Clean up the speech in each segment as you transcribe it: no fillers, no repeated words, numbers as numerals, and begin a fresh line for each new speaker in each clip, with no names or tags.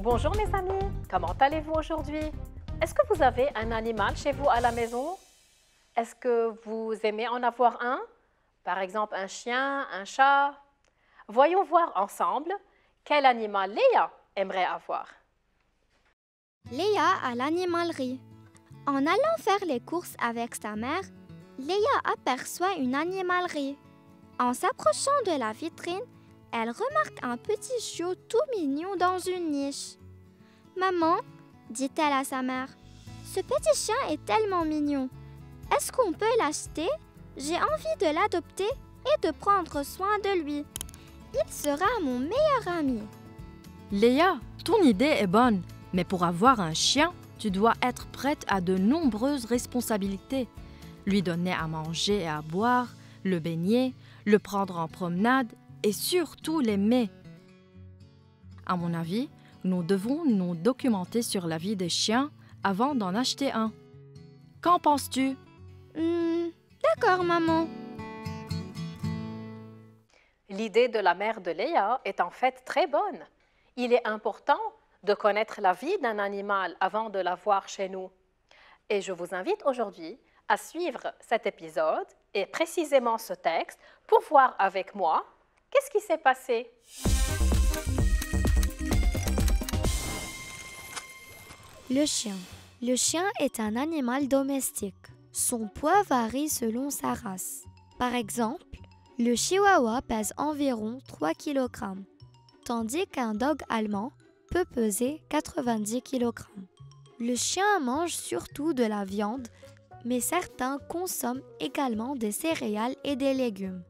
Bonjour mes amis, comment allez-vous aujourd'hui? Est-ce que vous avez un animal chez vous à la maison? Est-ce que vous aimez en avoir un? Par exemple un chien, un chat? Voyons voir ensemble quel animal Léa aimerait avoir.
Léa à l'animalerie. En allant faire les courses avec sa mère, Léa aperçoit une animalerie. En s'approchant de la vitrine, elle remarque un petit chiot tout mignon dans une niche. « Maman, dit-elle à sa mère, ce petit chien est tellement mignon. Est-ce qu'on peut l'acheter? J'ai envie de l'adopter et de prendre soin de lui. Il sera mon meilleur ami. »
Léa, ton idée est bonne, mais pour avoir un chien, tu dois être prête à de nombreuses responsabilités. Lui donner à manger et à boire, le baigner, le prendre en promenade et surtout l'aimer. À mon avis, nous devons nous documenter sur la vie des chiens avant d'en acheter un. Qu'en penses-tu?
D'accord, maman.
L'idée de la mère de Léa est en fait très bonne. Il est important de connaître la vie d'un animal avant de l'avoir chez nous. Et je vous invite aujourd'hui à suivre cet épisode et précisément ce texte pour voir avec moi qu'est-ce qui s'est passé.
Le chien. Le chien est un animal domestique. Son poids varie selon sa race. Par exemple, le chihuahua pèse environ 3 kg, tandis qu'un dog allemand peut peser 90 kg. Le chien mange surtout de la viande, mais certains consomment également des céréales et des légumes.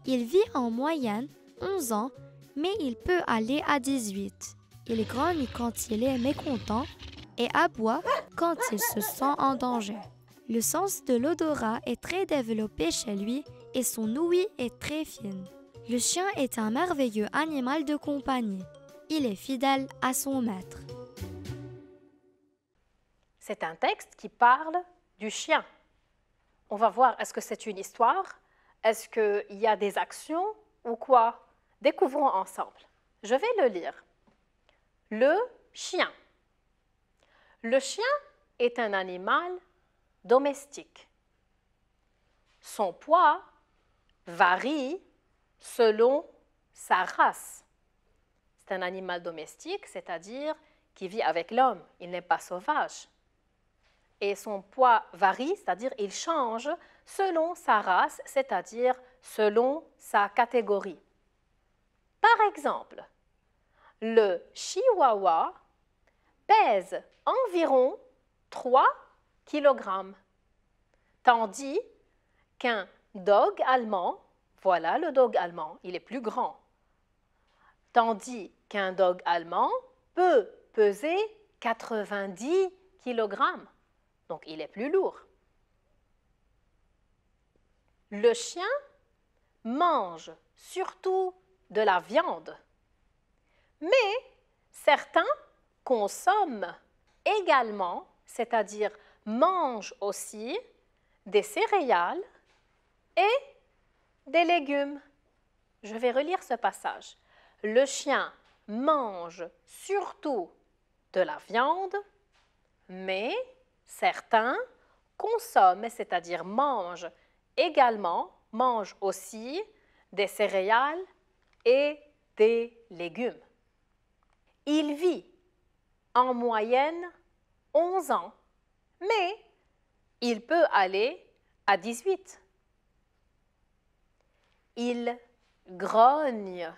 Il vit en moyenne 11 ans, mais il peut aller à 18. Il grogne quand il est mécontent et aboie quand il se sent en danger. Le sens de l'odorat est très développé chez lui et son ouïe est très fine. Le chien est un merveilleux animal de compagnie. Il est fidèle à son maître.
C'est un texte qui parle du chien. On va voir, est-ce que c'est une histoire? Est-ce qu'il y a des actions ou quoi? Découvrons ensemble. Je vais le lire. Le chien. Le chien est un animal domestique. Son poids varie selon sa race. C'est un animal domestique, c'est-à-dire qui vit avec l'homme. Il n'est pas sauvage. Et son poids varie, c'est-à-dire il change selon sa race, c'est-à-dire selon sa catégorie. Par exemple, le chihuahua pèse environ 3 kg, tandis qu'un dog allemand, voilà le dog allemand, il est plus grand, tandis qu'un dog allemand peut peser 90 kg. Donc, il est plus lourd. Le chien mange surtout de la viande, mais certains consomment également, c'est-à-dire mangent aussi des céréales et des légumes. Je vais relire ce passage. Le chien mange surtout de la viande, mais certains consomment, c'est-à-dire mangent aussi des céréales et des légumes. Il vit en moyenne 11 ans, mais il peut aller à 18. Il grogne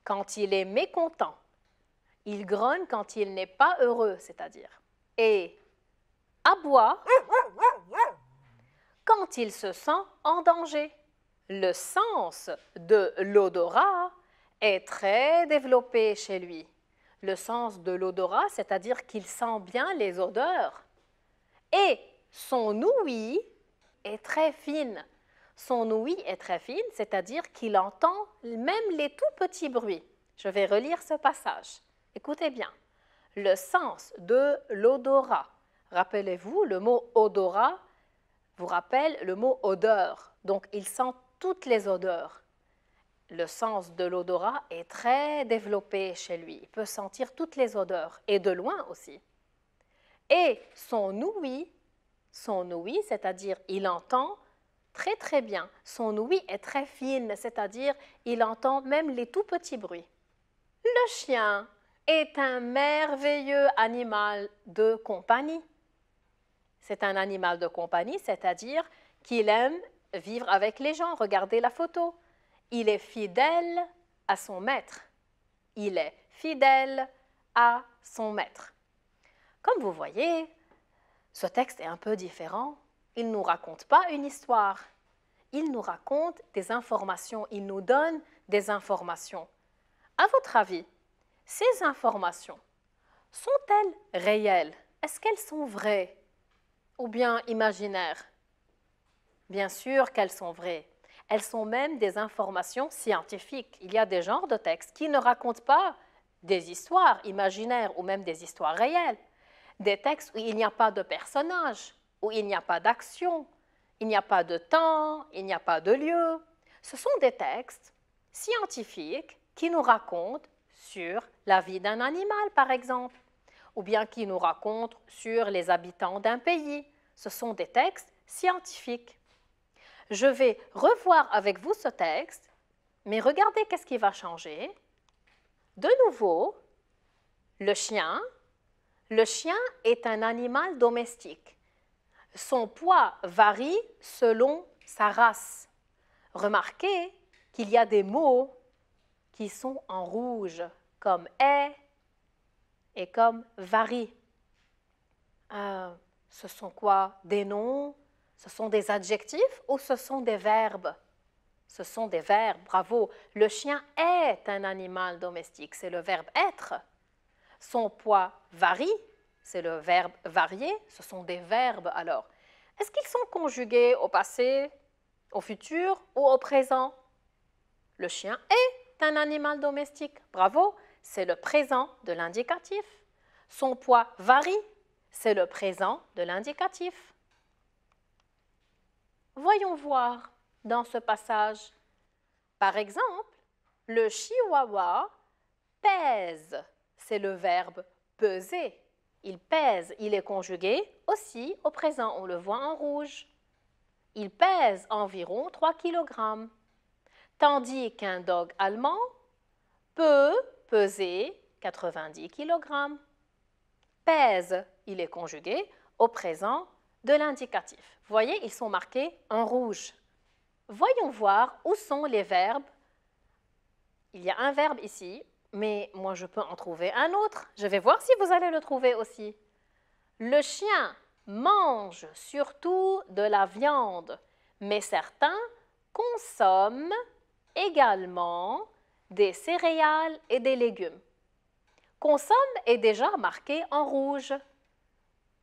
quand il est mécontent. Il grogne quand il n'est pas heureux, c'est-à-dire. Et aboie quand il se sent en danger. Le sens de l'odorat est très développé chez lui. Le sens de l'odorat, c'est-à-dire qu'il sent bien les odeurs. Et son ouïe est très fine. Son ouïe est très fine, c'est-à-dire qu'il entend même les tout petits bruits. Je vais relire ce passage. Écoutez bien. Le sens de l'odorat. Rappelez-vous, le mot odorat vous rappelle le mot odeur. Donc, il sent toutes les odeurs. Le sens de l'odorat est très développé chez lui. Il peut sentir toutes les odeurs, et de loin aussi. Et son ouïe, c'est-à-dire il entend très très bien. Son ouïe est très fine, c'est-à-dire il entend même les tout petits bruits. Le chien est un merveilleux animal de compagnie. C'est un animal de compagnie, c'est-à-dire qu'il aime vivre avec les gens. Regardez la photo. Il est fidèle à son maître. Il est fidèle à son maître. Comme vous voyez, ce texte est un peu différent. Il ne nous raconte pas une histoire. Il nous raconte des informations. Il nous donne des informations. À votre avis, ces informations sont-elles réelles? Est-ce qu'elles sont vraies ou bien imaginaires? Bien sûr qu'elles sont vraies. Elles sont même des informations scientifiques. Il y a des genres de textes qui ne racontent pas des histoires imaginaires ou même des histoires réelles. Des textes où il n'y a pas de personnages, où il n'y a pas d'action, il n'y a pas de temps, il n'y a pas de lieu. Ce sont des textes scientifiques qui nous racontent sur la vie d'un animal, par exemple, ou bien qui nous racontent sur les habitants d'un pays. Ce sont des textes scientifiques. Je vais revoir avec vous ce texte, mais regardez qu'est-ce qui va changer. De nouveau, le chien est un animal domestique. Son poids varie selon sa race. Remarquez qu'il y a des mots qui sont en rouge, comme est et comme varie. Ce sont quoi? Des noms? Ce sont des adjectifs ou ce sont des verbes? Ce sont des verbes, bravo. Le chien est un animal domestique, c'est le verbe être. Son poids varie, c'est le verbe varier, ce sont des verbes alors. Est-ce qu'ils sont conjugués au passé, au futur ou au présent? Le chien est un animal domestique, bravo, c'est le présent de l'indicatif. Son poids varie, c'est le présent de l'indicatif. Voyons voir dans ce passage. Par exemple, le chihuahua pèse, c'est le verbe peser. Il pèse, il est conjugué aussi au présent, on le voit en rouge. Il pèse environ 3 kg, tandis qu'un dog allemand peut peser 90 kg. Pèse, il est conjugué au présent de l'indicatif. Vous voyez, ils sont marqués en rouge. Voyons voir où sont les verbes. Il y a un verbe ici, mais moi je peux en trouver un autre. Je vais voir si vous allez le trouver aussi. Le chien mange surtout de la viande, mais certains consomment également des céréales et des légumes. Consomme est déjà marqué en rouge.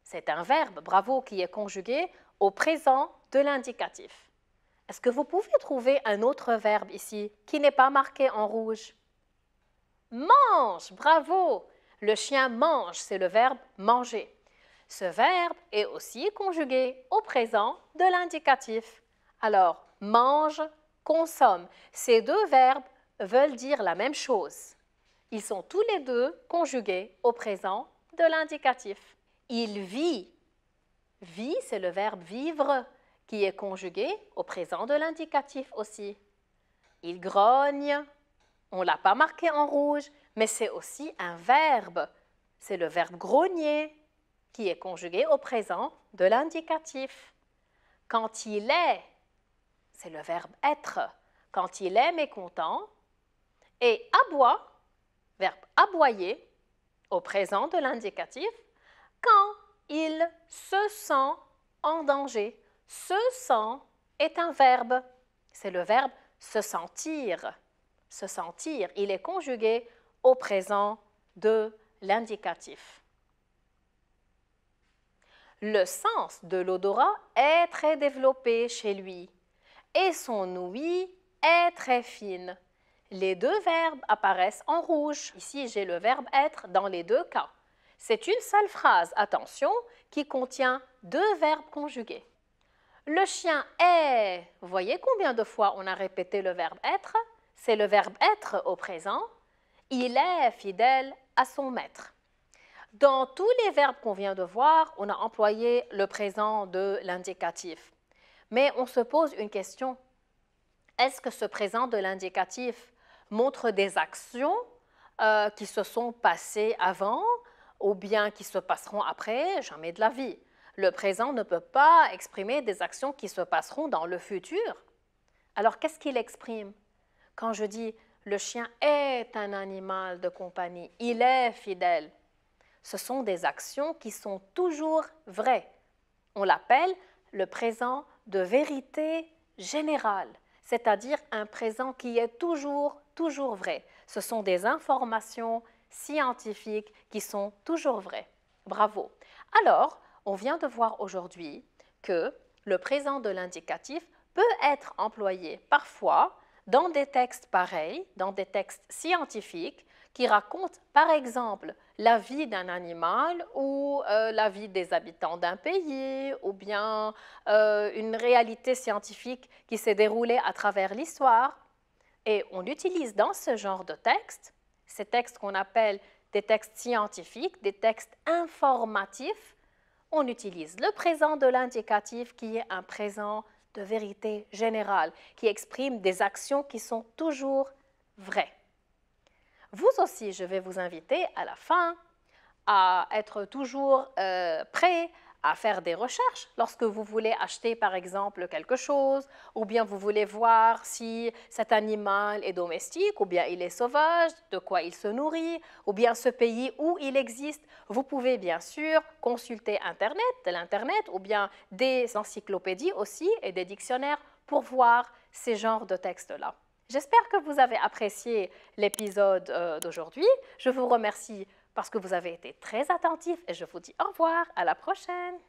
C'est un verbe, bravo, qui est conjugué au présent de l'indicatif. Est-ce que vous pouvez trouver un autre verbe ici qui n'est pas marqué en rouge? Mange, bravo! Le chien mange, c'est le verbe manger. Ce verbe est aussi conjugué au présent de l'indicatif. Alors, mange, consomme. Ces deux verbes veulent dire la même chose. Ils sont tous les deux conjugués au présent de l'indicatif. Il vit. Vit, c'est le verbe vivre qui est conjugué au présent de l'indicatif aussi. Il grogne. On ne l'a pas marqué en rouge, mais c'est aussi un verbe. C'est le verbe grogner qui est conjugué au présent de l'indicatif. Quand il est, c'est le verbe être. Quand il est mécontent. Et aboie, verbe aboyer, au présent de l'indicatif, quand il se sent en danger. Se sent est un verbe. C'est le verbe se sentir. Se sentir, il est conjugué au présent de l'indicatif. Le sens de l'odorat est très développé chez lui et son ouïe est très fine. Les deux verbes apparaissent en rouge. Ici, j'ai le verbe être dans les deux cas. C'est une seule phrase, attention, qui contient deux verbes conjugués. Le chien est, vous voyez combien de fois on a répété le verbe être? c'est le verbe être au présent. Il est fidèle à son maître. Dans tous les verbes qu'on vient de voir, on a employé le présent de l'indicatif. Mais on se pose une question. Est-ce que ce présent de l'indicatif montre des actions qui se sont passées avant ou bien qui se passeront après? Jamais de la vie. Le présent ne peut pas exprimer des actions qui se passeront dans le futur. Alors, qu'est-ce qu'il exprime? Quand je dis « le chien est un animal de compagnie, il est fidèle », ce sont des actions qui sont toujours vraies. On l'appelle le présent de vérité générale, c'est-à-dire un présent qui est toujours vrai. Ce sont des informations scientifiques qui sont toujours vraies. Bravo. Alors, on vient de voir aujourd'hui que le présent de l'indicatif peut être employé parfois dans des textes pareils, dans des textes scientifiques qui racontent par exemple la vie d'un animal ou la vie des habitants d'un pays ou bien une réalité scientifique qui s'est déroulée à travers l'histoire. Et on utilise dans ce genre de textes, ces textes qu'on appelle des textes scientifiques, des textes informatifs, on utilise le présent de l'indicatif qui est un présent de vérité générale, qui exprime des actions qui sont toujours vraies. Vous aussi, je vais vous inviter à la fin à être toujours prêt à faire des recherches lorsque vous voulez acheter par exemple quelque chose ou bien vous voulez voir si cet animal est domestique ou bien il est sauvage, de quoi il se nourrit ou bien ce pays où il existe. Vous pouvez bien sûr consulter l'Internet ou bien des encyclopédies aussi et des dictionnaires pour voir ces genres de textes-là. J'espère que vous avez apprécié l'épisode d'aujourd'hui. Je vous remercie parce que vous avez été très attentifs et je vous dis au revoir, à la prochaine.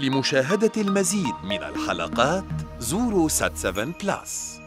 لمشاهدة المزيد من الحلقات زوروا سات7 بلس.